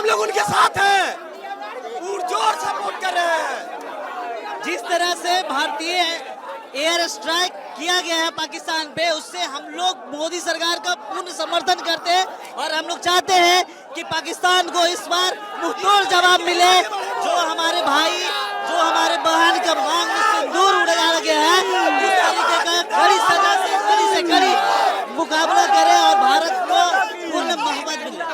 लोग उनके साथ हैं, पुरजोर सपोर्ट कर रहे हैं। जिस तरह से भारतीय एयर स्ट्राइक किया गया है पाकिस्तान पे, उससे हम लोग मोदी सरकार का पूर्ण समर्थन करते हैं और हम लोग चाहते हैं कि पाकिस्तान को इस बार मुंहतोड़ जवाब मिले। जो हमारे भाई, जो हमारे बहन का मांग में सिंदूर उड़ाया गया है, इस तरीके का कड़ी सजा से कड़ी मुकाबला करे और भारत को पूर्ण मोहब्बत मिले।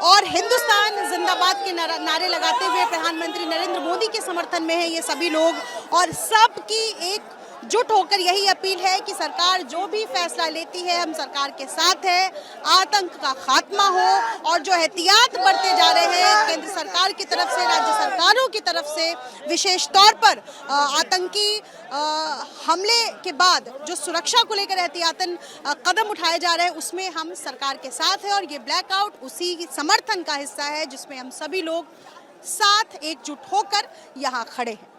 और हिंदुस्तान जिंदाबाद के नारे लगाते हुए प्रधानमंत्री नरेंद्र मोदी के समर्थन में है ये सभी लोग, और सबकी एकजुट होकर यही अपील है कि सरकार जो भी फैसला लेती है हम सरकार के साथ है। आतंक का खात्मा हो, और जो एहतियात बरते जा रहे हैं केंद्र सरकार की तरफ से, राज्य सरकारों की तरफ से, विशेष तौर पर आतंकी हमले के बाद जो सुरक्षा को लेकर एहतियातन कदम उठाए जा रहे हैं, उसमें हम सरकार के साथ हैं। और ये ब्लैकआउट उसी समर्थन का हिस्सा है जिसमें हम सभी लोग साथ एकजुट होकर यहाँ खड़े हैं।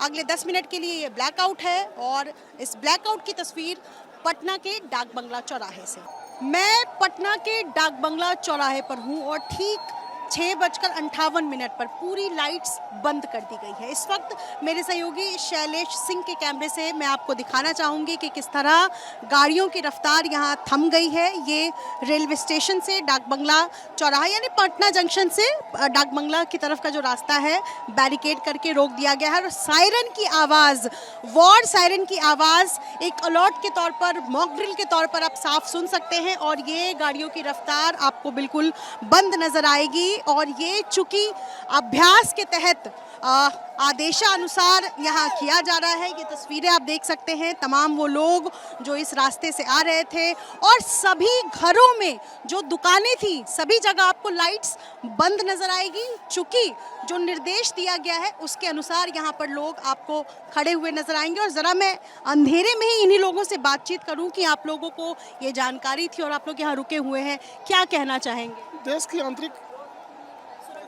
अगले 10 मिनट के लिए ये ब्लैकआउट है, और इस ब्लैकआउट की तस्वीर पटना के डाक बंगला चौराहे से। मैं पटना के डाक बंगला चौराहे पर हूँ और ठीक 6:58 पर पूरी लाइट्स बंद कर दी गई है। इस वक्त मेरे सहयोगी शैलेश सिंह के कैमरे से मैं आपको दिखाना चाहूँगी कि किस तरह गाड़ियों की रफ्तार यहाँ थम गई है। ये रेलवे स्टेशन से डाक बंगला चौराहा यानी पटना जंक्शन से डाक बंगला की तरफ का जो रास्ता है बैरिकेड करके रोक दिया गया है। और सायरन की आवाज़, वॉर सायरन की आवाज़ एक अलर्ट के तौर पर, मॉक ड्रिल के तौर पर आप साफ सुन सकते हैं। और ये गाड़ियों की रफ्तार आपको बिल्कुल बंद नज़र आएगी। और ये चूंकि अभ्यास के तहत आदेशानुसार यहाँ किया जा रहा है। ये तस्वीरें आप देख सकते हैं, तमाम वो लोग जो इस रास्ते से आ रहे थे, और सभी घरों में जो दुकानें थी सभी जगह आपको लाइट्स बंद नजर आएगी। चूंकि जो निर्देश दिया गया है उसके अनुसार यहाँ पर लोग आपको खड़े हुए नजर आएंगे। और ज़रा मैं अंधेरे में ही इन्हीं लोगों से बातचीत करूँ कि आप लोगों को ये जानकारी थी और आप लोग यहाँ रुके हुए हैं, क्या कहना चाहेंगे? देश की आंतरिक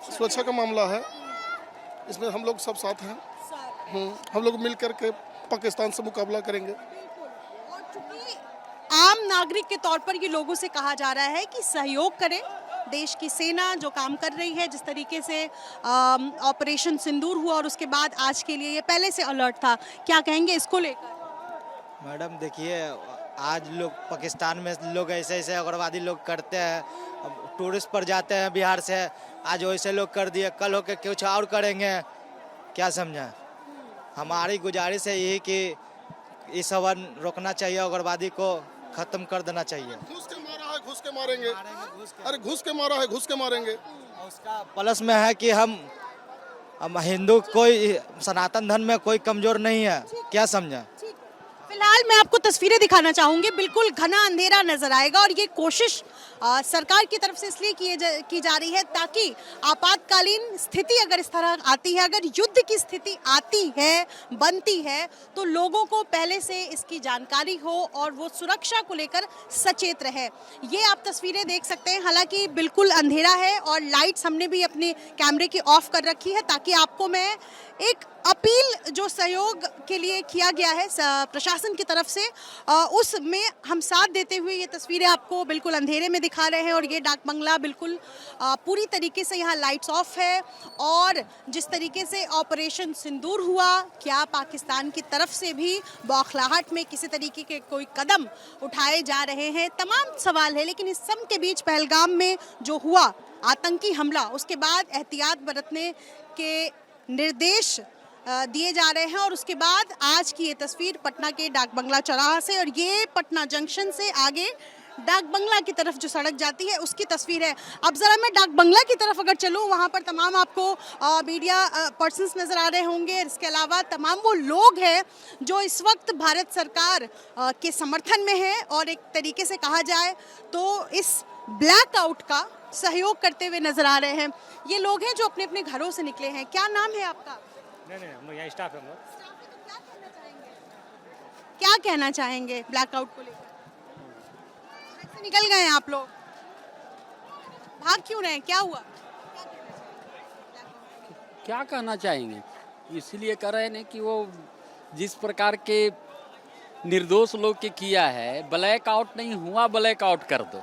सुरक्षा का मामला है, इसमें हम लोग सब साथ हैं। हम लोग मिल करके पाकिस्तान से मुकाबला करेंगे। और चूंकि आम नागरिक के तौर पर ये लोगों से कहा जा रहा है कि सहयोग करें, देश की सेना जो काम कर रही है, जिस तरीके से ऑपरेशन सिंदूर हुआ और उसके बाद आज के लिए ये पहले से अलर्ट था, क्या कहेंगे इसको लेकर? मैडम देखिए, आज लोग पाकिस्तान में लोग ऐसे ऐसे उग्रवादी लोग करते हैं, टूरिस्ट पर जाते हैं बिहार से, आज वैसे लोग कर दिए, कल होकर कुछ और करेंगे, क्या समझा। हमारी गुजारिश है यही कि इस हवन रोकना चाहिए, उग्रवादी को खत्म कर देना चाहिए। घुस के मारा है, घुस के मारेंगे। अरे घुस के मारा है, घुस के मारेंगे। उसका प्लस में है कि हम हिंदू, कोई सनातन धर्म में कोई कमजोर नहीं है, क्या समझा। फिलहाल मैं आपको तस्वीरें दिखाना चाहूंगी, बिल्कुल घना अंधेरा नजर आएगा। और ये कोशिश सरकार की तरफ से इसलिए की जा रही है ताकि आपातकालीन स्थिति अगर इस तरह आती है, अगर युद्ध की स्थिति आती है, बनती है, तो लोगों को पहले से इसकी जानकारी हो और वो सुरक्षा को लेकर सचेत रहे। ये आप तस्वीरें देख सकते हैं, हालांकि बिल्कुल अंधेरा है और लाइट्स हमने भी अपने कैमरे की ऑफ कर रखी है ताकि आपको मैं एक अपील जो सहयोग के लिए किया गया है प्रशासन की तरफ से, उसमें हम साथ देते हुए ये तस्वीरें आपको बिल्कुल अंधेरे में दिखा रहे हैं। और ये डाक बंगला बिल्कुल पूरी तरीके से यहाँ लाइट्स ऑफ है। और जिस तरीके से ऑपरेशन सिंदूर हुआ, क्या पाकिस्तान की तरफ से भी बौखलाहट में किसी तरीके के कोई कदम उठाए जा रहे हैं, तमाम सवाल है। लेकिन इस सब के बीच पहलगाम में जो हुआ आतंकी हमला, उसके बाद एहतियात बरतने के निर्देश दिए जा रहे हैं। और उसके बाद आज की ये तस्वीर पटना के डाक बंगला चौराहा से, और ये पटना जंक्शन से आगे डाक बंगला की तरफ जो सड़क जाती है उसकी तस्वीर है। अब ज़रा मैं डाक बंगला की तरफ अगर चलूँ, वहाँ पर तमाम आपको मीडिया पर्सन्स नज़र आ रहे होंगे। इसके अलावा तमाम वो लोग हैं जो इस वक्त भारत सरकार के समर्थन में हैं और एक तरीके से कहा जाए तो इस ब्लैकआउट का सहयोग करते हुए नज़र आ रहे हैं। ये लोग हैं जो अपने अपने घरों से निकले हैं। क्या नाम है आपका? नहीं, यहाँ स्टाफ है। क्या कहना चाहेंगे ब्लैकआउट को लेकर? निकल गए हैं आप लोग? भाग क्यों रहे हैं, क्या हुआ? क्या कहना चाहेंगे, इसलिए कर रहे हैं कि वो जिस प्रकार के निर्दोष लोग के किया है, ब्लैक आउट नहीं हुआ, ब्लैक आउट कर दो।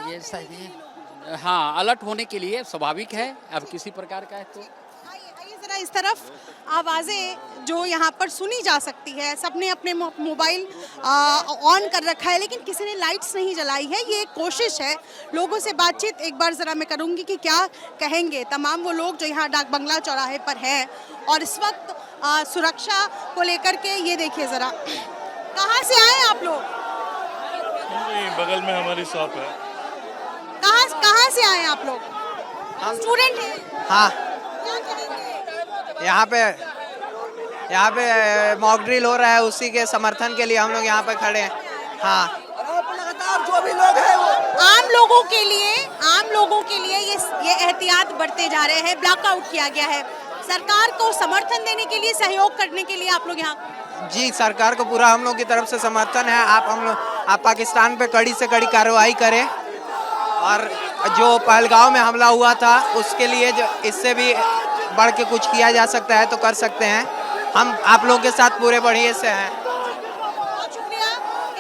ये सही है। हाँ, अलर्ट होने के लिए स्वाभाविक है, अब किसी प्रकार का है तो आइए जरा इस तरफ। आवाज़ें जो यहाँ पर सुनी जा सकती है, सबने अपने मोबाइल ऑन कर रखा है, लेकिन किसी ने लाइट्स नहीं जलाई है। ये एक कोशिश है। लोगों से बातचीत एक बार ज़रा मैं करूँगी कि क्या कहेंगे तमाम वो लोग जो यहाँ डाक बंगला चौराहे पर हैं। और इस वक्त सुरक्षा को लेकर के ये देखिए ज़रा, कहाँ से आए आप लोग? बगल में हमारी शॉप है। कहाँ से आए आप लोग? स्टूडेंट हैं? हाँ, क्या कहेंगे? यहाँ पे मॉक ड्रिल हो रहा है, उसी के समर्थन के लिए हम लोग यहाँ पे खड़े हैं। हाँ, लगातार जो भी लोग हैं वो आम लोगों के लिए ये एहतियात बरते जा रहे हैं। ब्लैकआउट किया गया है। सरकार को समर्थन देने के लिए, सहयोग करने के लिए आप लोग यहाँ? जी, सरकार को पूरा हम लोग की तरफ से समर्थन है। आप पाकिस्तान पे कड़ी से कड़ी कार्रवाई करें, और जो पहलगांव में हमला हुआ था उसके लिए जो इससे भी बढ़ के कुछ किया जा सकता है तो कर सकते हैं। हम आप लोगों के साथ पूरे बढ़िया से हैं। बहुत शुक्रिया।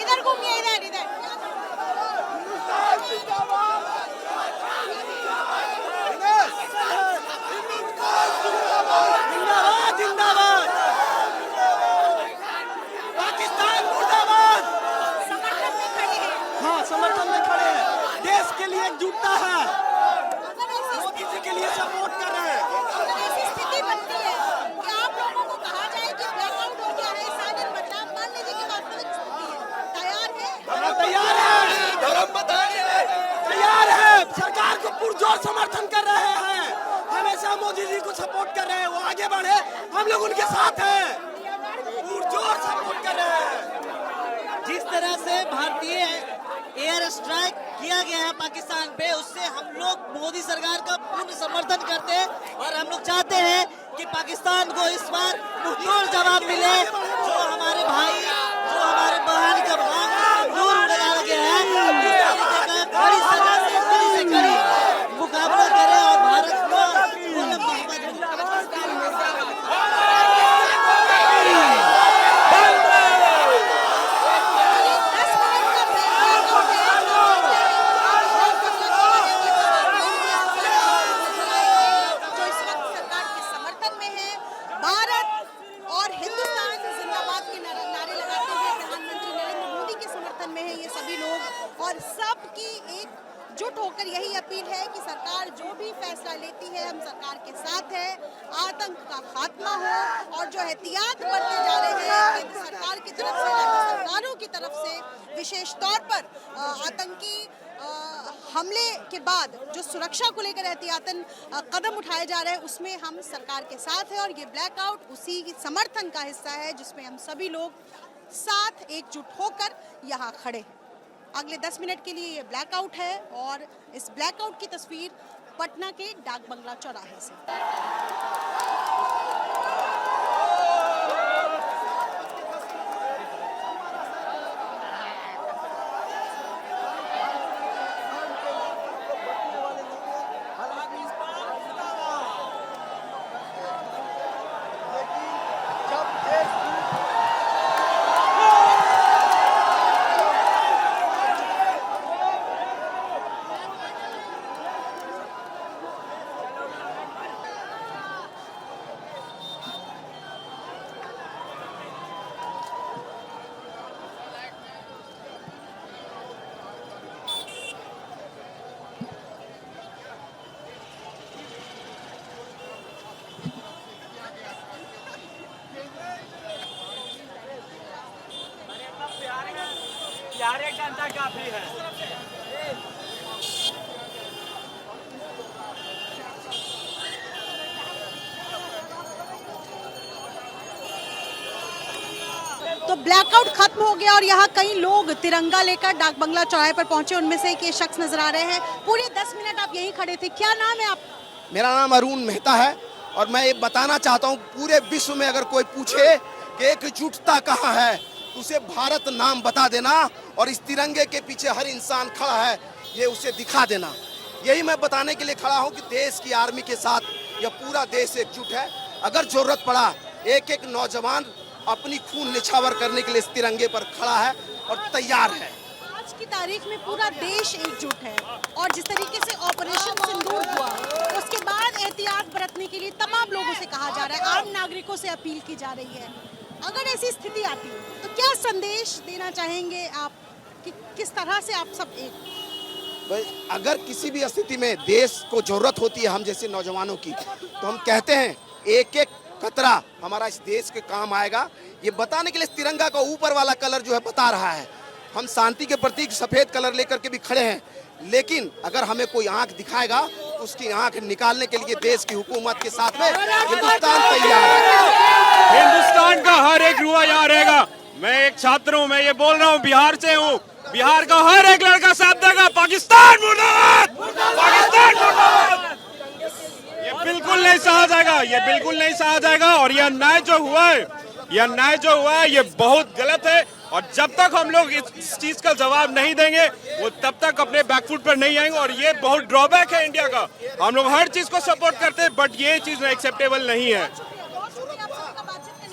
इधर घूमिए, इधर। जिंदाबाद जिंदाबाद, पाकिस्तान मुर्दाबाद। समर्थन में खड़े हैं। हाँ, समर्थन में खड़े हैं, देश के लिए एकजुटता है, मोदी जी के लिए सपोर्ट कर रहे हैं। अगर ऐसी स्थिति बनती है कि आप लोगों को कहा जाए कि ब्लैकआउट हो गया है, साजिश बदनाम, मान लीजिए कि वास्तविक स्थिति है, तैयार है? हम तैयार हैं, धर्म बताइए, तैयार है। सरकार को पुरजोर समर्थन कर रहे हैं, हमेशा मोदी जी को सपोर्ट कर रहे हैं। वो आगे बढ़े, हम लोग उनके साथ हैं, पुरजोर सपोर्ट कर रहे हैं। जिस तरह से भारतीय एयर स्ट्राइक किया गया है पाकिस्तान पे, उससे हम लोग मोदी सरकार का पूर्ण समर्थन करते हैं और हम लोग चाहते हैं कि पाकिस्तान को इस बार मुंहतोड़ जवाब मिले। जो हमारे भाई, जो हमारे बहन का भाग दूर उड़ाया गया है, इस तरीके का कड़ी से कड़ी मुकाबला करे और भारत को पूर्ण बहुमत और सबकी एकजुट होकर यही अपील है कि सरकार जो भी फैसला लेती है, हम सरकार के साथ है। आतंक का खात्मा हो, और जो एहतियात बरते जा रहे हैं केंद्र सरकार की तरफ से, राज्य सरकारों की तरफ से, विशेष तौर पर आतंकी हमले के बाद जो सुरक्षा को लेकर एहतियातन कदम उठाए जा रहे हैं, उसमें हम सरकार के साथ हैं। और ये ब्लैकआउट उसी समर्थन का हिस्सा है जिसमें हम सभी लोग साथ एकजुट होकर यहाँ खड़े हैं। अगले 10 मिनट के लिए ये ब्लैकआउट है, और इस ब्लैकआउट की तस्वीर पटना के डाक बंगला चौराहे से। काफी है। तो ब्लैकआउट खत्म हो गया और यहाँ कई लोग तिरंगा लेकर डाक बंगला चौराहे पर पहुंचे। उनमें से एक ये शख्स नजर आ रहे हैं। पूरे 10 मिनट आप यहीं खड़े थे, क्या नाम है आप? मेरा नाम अरुण मेहता है, और मैं ये बताना चाहता हूँ, पूरे विश्व में अगर कोई पूछे कि एकजुटता कहाँ है, तो उसे भारत नाम बता देना। और इस तिरंगे के पीछे हर इंसान खड़ा है। ये उसे दिखा देना। यही मैं बताने के लिए खड़ा हूँ कि देश की आर्मी के साथ यह पूरा देश एकजुट है। अगर जरूरत पड़ा एक एक नौजवान अपनी खून निछावर करने के लिए इस तिरंगे पर खड़ा है और तैयार है। आज की तारीख में पूरा देश एकजुट है और जिस तरीके से ऑपरेशन सिंदूर हुआ उसके बाद एहतियात बरतने के लिए तमाम लोगों से कहा जा रहा है, आम नागरिकों से अपील की जा रही है। अगर ऐसी स्थिति आती है तो क्या संदेश देना चाहेंगे आप कि किस तरह से आप सब एक? भाई अगर किसी भी स्थिति में देश को जरूरत होती है हम जैसे नौजवानों की, तो हम कहते हैं एक एक कतरा हमारा इस देश के काम आएगा। ये बताने के लिए इस तिरंगा का ऊपर वाला कलर जो है बता रहा है। हम शांति के प्रतीक सफेद कलर लेकर के भी खड़े हैं, लेकिन अगर हमें कोई आंख दिखाएगा तो उसकी आंख निकालने के लिए देश की हुकूमत के साथ में हिंदुस्तान तैयार है। हिंदुस्तान का हर एक रुआ यहाँ रहेगा। मैं एक छात्र हूँ, मैं ये बोल रहा हूँ, बिहार से हूँ। बिहार का हर एक लड़का साथ देगा। पाकिस्तान मुर्दाबाद, पाकिस्तान मुर्दाबाद। ये बिल्कुल नहीं सहा जाएगा, ये बिल्कुल नहीं सहा जाएगा। और यह न्याय जो हुआ है, यह न्याय जो हुआ है, ये बहुत गलत है। और जब तक हम लोग इस चीज का जवाब नहीं देंगे वो तब तक अपने बैकफुट पर नहीं आएंगे। और ये बहुत ड्रॉबैक है इंडिया का। हम लोग हर चीज को सपोर्ट करते हैं, बट ये चीज एक्सेप्टेबल नहीं है।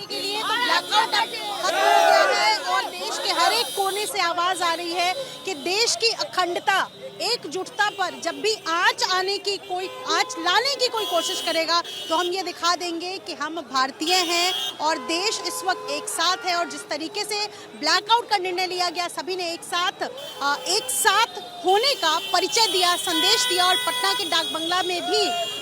के लिए तो ब्लैकआउट खत्म हो गया है और देश के हर एक कोने से आवाज आ रही है कि देश की अखंडता, एकजुटता पर जब भी आंच लाने की कोई कोशिश करेगा तो हम ये दिखा देंगे कि हम भारतीय हैं और देश इस वक्त एक साथ है। और जिस तरीके से ब्लैकआउट का निर्णय लिया गया, सभी ने एक साथ होने का परिचय दिया, संदेश दिया। और पटना के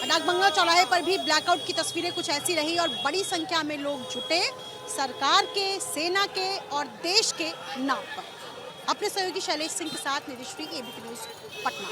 डाकबंगला चौराहे पर भी ब्लैकआउट की तस्वीरें कुछ ऐसी रही और बड़ी संख्या में लोग जुटे सरकार के, सेना के और देश के नाम पर। अपने सहयोगी शैलेश सिंह के साथ निधिश्री, एबीपी न्यूज़, पटना।